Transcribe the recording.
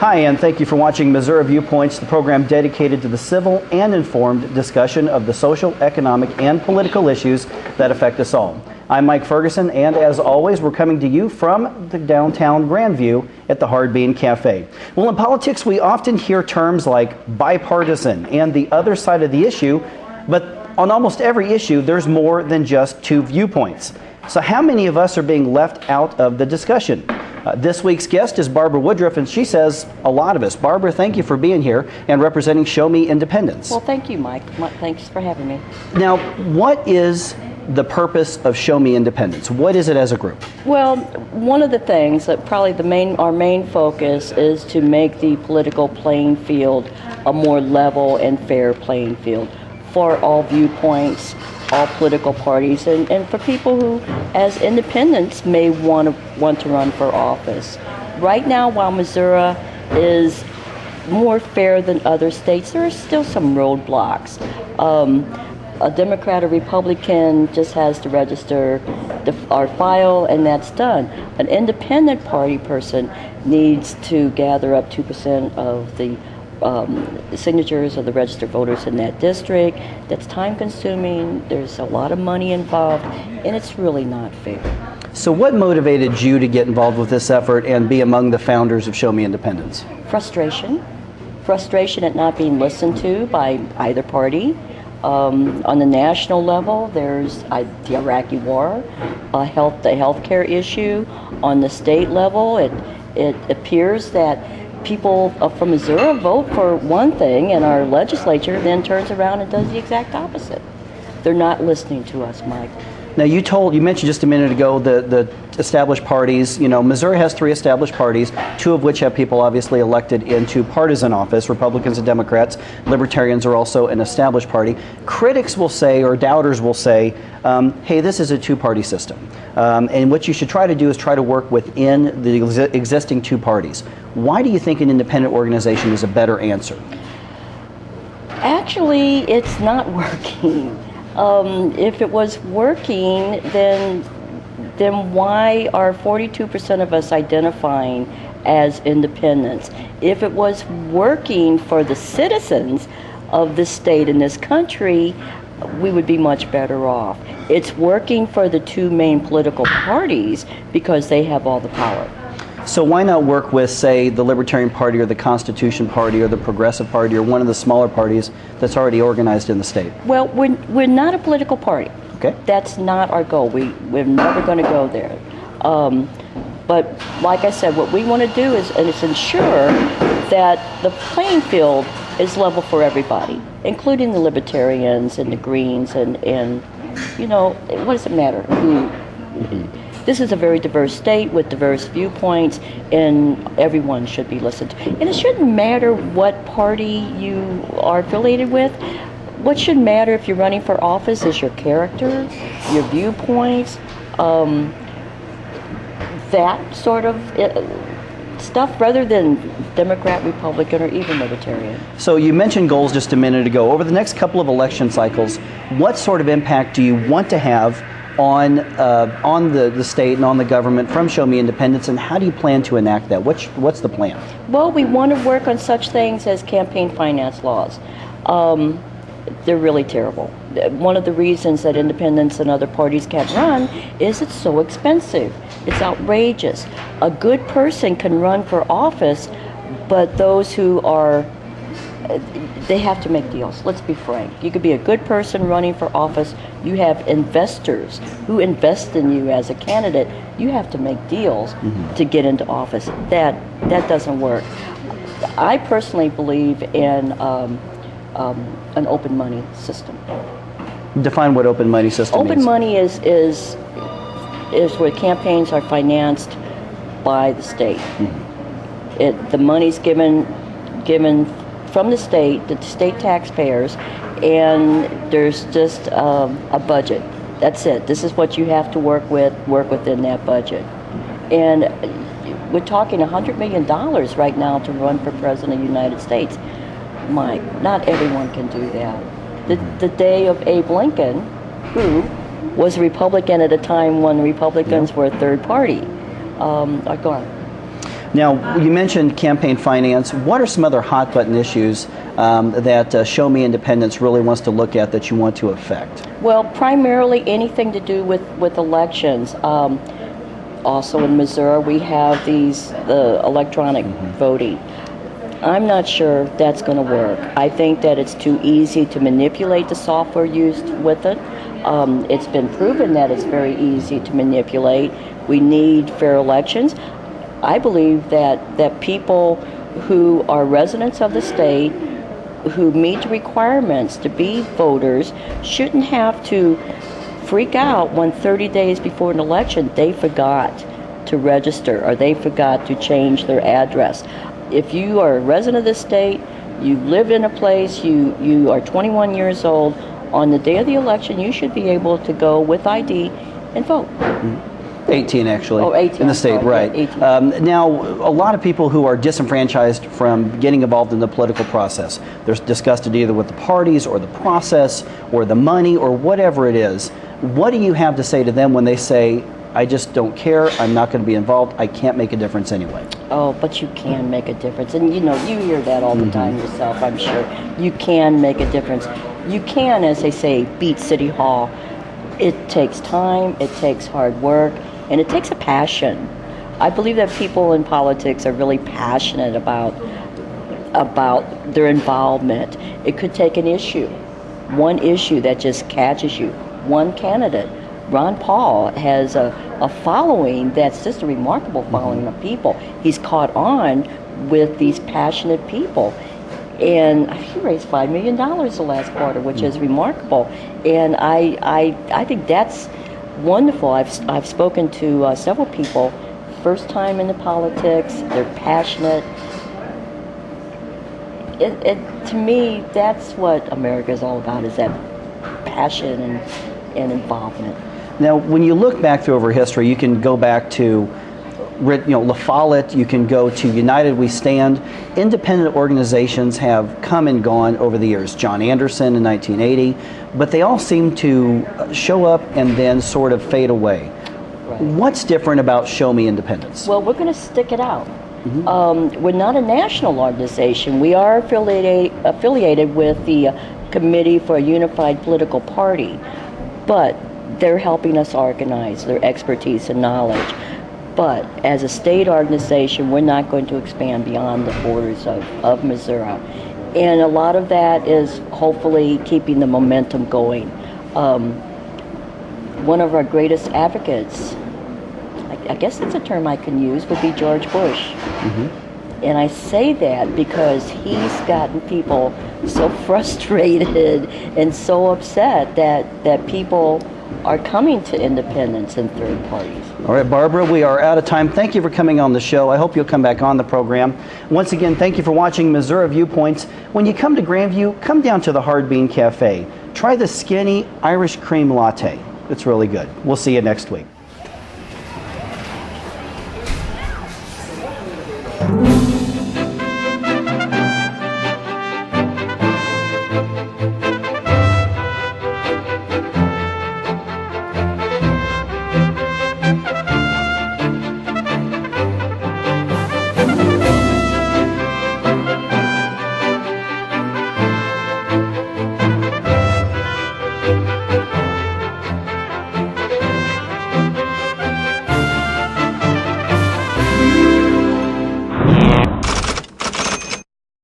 Hi, and thank you for watching Missouri Viewpoints, the program dedicated to the civil and informed discussion of the social, economic, and political issues that affect us all. I'm Mike Ferguson, and as always, we're coming to you from the downtown Grandview at the Hard Bean Cafe. Well, in politics, we often hear terms like bipartisan and the other side of the issue, but on almost every issue, there's more than just two viewpoints. So how many of us are being left out of the discussion? This week's guest is Barbara Woodruff, and she says a lot of us. Barbara, thank you for being here and representing Show Me Independence. Well, thank you, Mike. Thanks for having me. Now, what is the purpose of Show Me Independence? What is it as a group? Well, one of the things that probably our main focus is to make the political playing field a more level and fair playing field for all viewpoints, all political parties, and for people who, as independents, may want to run for office. Right now, while Missouri is more fair than other states, there are still some roadblocks. A Democrat or Republican just has to register our file, and that's done. An independent party person needs to gather up 2% of the signatures of the registered voters in that district. That's time consuming, there's a lot of money involved, and it's really not fair. So what motivated you to get involved with this effort and be among the founders of Show Me Independence? Frustration at not being listened to by either party. On the national level, there's the Iraqi war, the healthcare issue. On the state level, it appears that people from Missouri vote for one thing, and our legislature then turns around and does the exact opposite. They're not listening to us, Mike. Now, you mentioned just a minute ago the established parties. You know, Missouri has 3 established parties, 2 of which have people obviously elected into partisan office, Republicans and Democrats. Libertarians are also an established party. Critics will say, or doubters will say, hey, this is a 2-party system. And what you should try to do is try to work within the existing 2 parties. Why do you think an independent organization is a better answer? Actually, it's not working. If it was working, then why are 42% of us identifying as independents? If it was working for the citizens of this state and this country, we would be much better off. It's working for the 2 main political parties because they have all the power. So why not work with, say, the Libertarian Party or the Constitution Party or the Progressive Party or one of the smaller parties that's already organized in the state? Well, we're not a political party. Okay. That's not our goal. We're never going to go there. But like I said, what we want to do is ensure that the playing field is level for everybody, including the Libertarians and the Greens and you know, what does it matter who? This is a very diverse state with diverse viewpoints, and everyone should be listened to. And it shouldn't matter what party you are affiliated with. What should matter if you're running for office is your character, your viewpoints, that sort of stuff, rather than Democrat, Republican, or even Libertarian. So you mentioned goals just a minute ago. Over the next couple of election cycles, what sort of impact do you want to have on the state and on the government from Show Me Independence, and how do you plan to enact that? What's the plan? Well, we want to work on such things as campaign finance laws. They're really terrible. One of the reasons that independents and other parties can't run is it's so expensive. It's outrageous. A good person can run for office, but those who are they have to make deals. Let's be frank. You could be a good person running for office. You have investors who invest in you as a candidate. You have to make deals to get into office. That doesn't work. I personally believe in an open money system. Define what open money system means. Open money is where campaigns are financed by the state. The money's given from the state to the state taxpayers, and there's just a budget. That's it. This is what you have to work within that budget. And we're talking $100 million right now to run for president of the United States. Mike, not everyone can do that. The day of Abe Lincoln, who was a Republican at a time when Republicans were a third party, are gone. Now, you mentioned campaign finance. What are some other hot button issues that Show Me Independence really wants to look at that you want to affect? Well, primarily anything to do with elections. Also in Missouri, we have the electronic voting. I'm not sure that's going to work. I think that it's too easy to manipulate the software used with it. It's been proven that it's very easy to manipulate. We need fair elections. I believe that people who are residents of the state, who meet the requirements to be voters, shouldn't have to freak out when 30 days before an election they forgot to register or they forgot to change their address. If you are a resident of the state, you live in a place, you are 21 years old, on the day of the election you should be able to go with ID and vote. 18 actually. Oh, 18. In the state, right. Yeah, 18. Now, a lot of people who are disenfranchised from getting involved in the political process, they're disgusted either with the parties or the process or the money or whatever it is. What do you have to say to them when they say, I just don't care, I'm not going to be involved, I can't make a difference anyway? Oh, but you can make a difference. And you hear that all the time yourself, I'm sure. You can make a difference. You can, as they say, beat City Hall. It takes time, it takes hard work, and it takes a passion. I believe that people in politics are really passionate about their involvement. It could take an issue, one issue that just catches you, one candidate. Ron Paul has a following that's just a remarkable following of people. He's caught on with these passionate people. And he raised $5 million the last quarter, which is remarkable. And I think that's wonderful. I've spoken to several people, first time in the politics, they're passionate. To me, that's what America is all about, is that passion and involvement. Now, when you look back through over history, you can go back to La Follette, you can go to United We Stand. Independent organizations have come and gone over the years. John Anderson in 1980, but they all seem to show up and then sort of fade away. Right. What's different about Show Me Independence? Well, we're going to stick it out. We're not a national organization. We are affiliated with the Committee for a Unified Political Party, but they're helping us organize, their expertise and knowledge. But as a state organization, we're not going to expand beyond the borders of Missouri. And a lot of that is hopefully keeping the momentum going. One of our greatest advocates, I guess that's a term I can use, would be George Bush. And I say that because he's gotten people so frustrated and so upset that people are coming to independents and third parties. All right, Barbara, we are out of time. Thank you for coming on the show. I hope you'll come back on the program. Once again, thank you for watching Missouri Viewpoints. When you come to Grandview, come down to the Hard Bean Cafe. Try the skinny Irish cream latte. It's really good. We'll see you next week.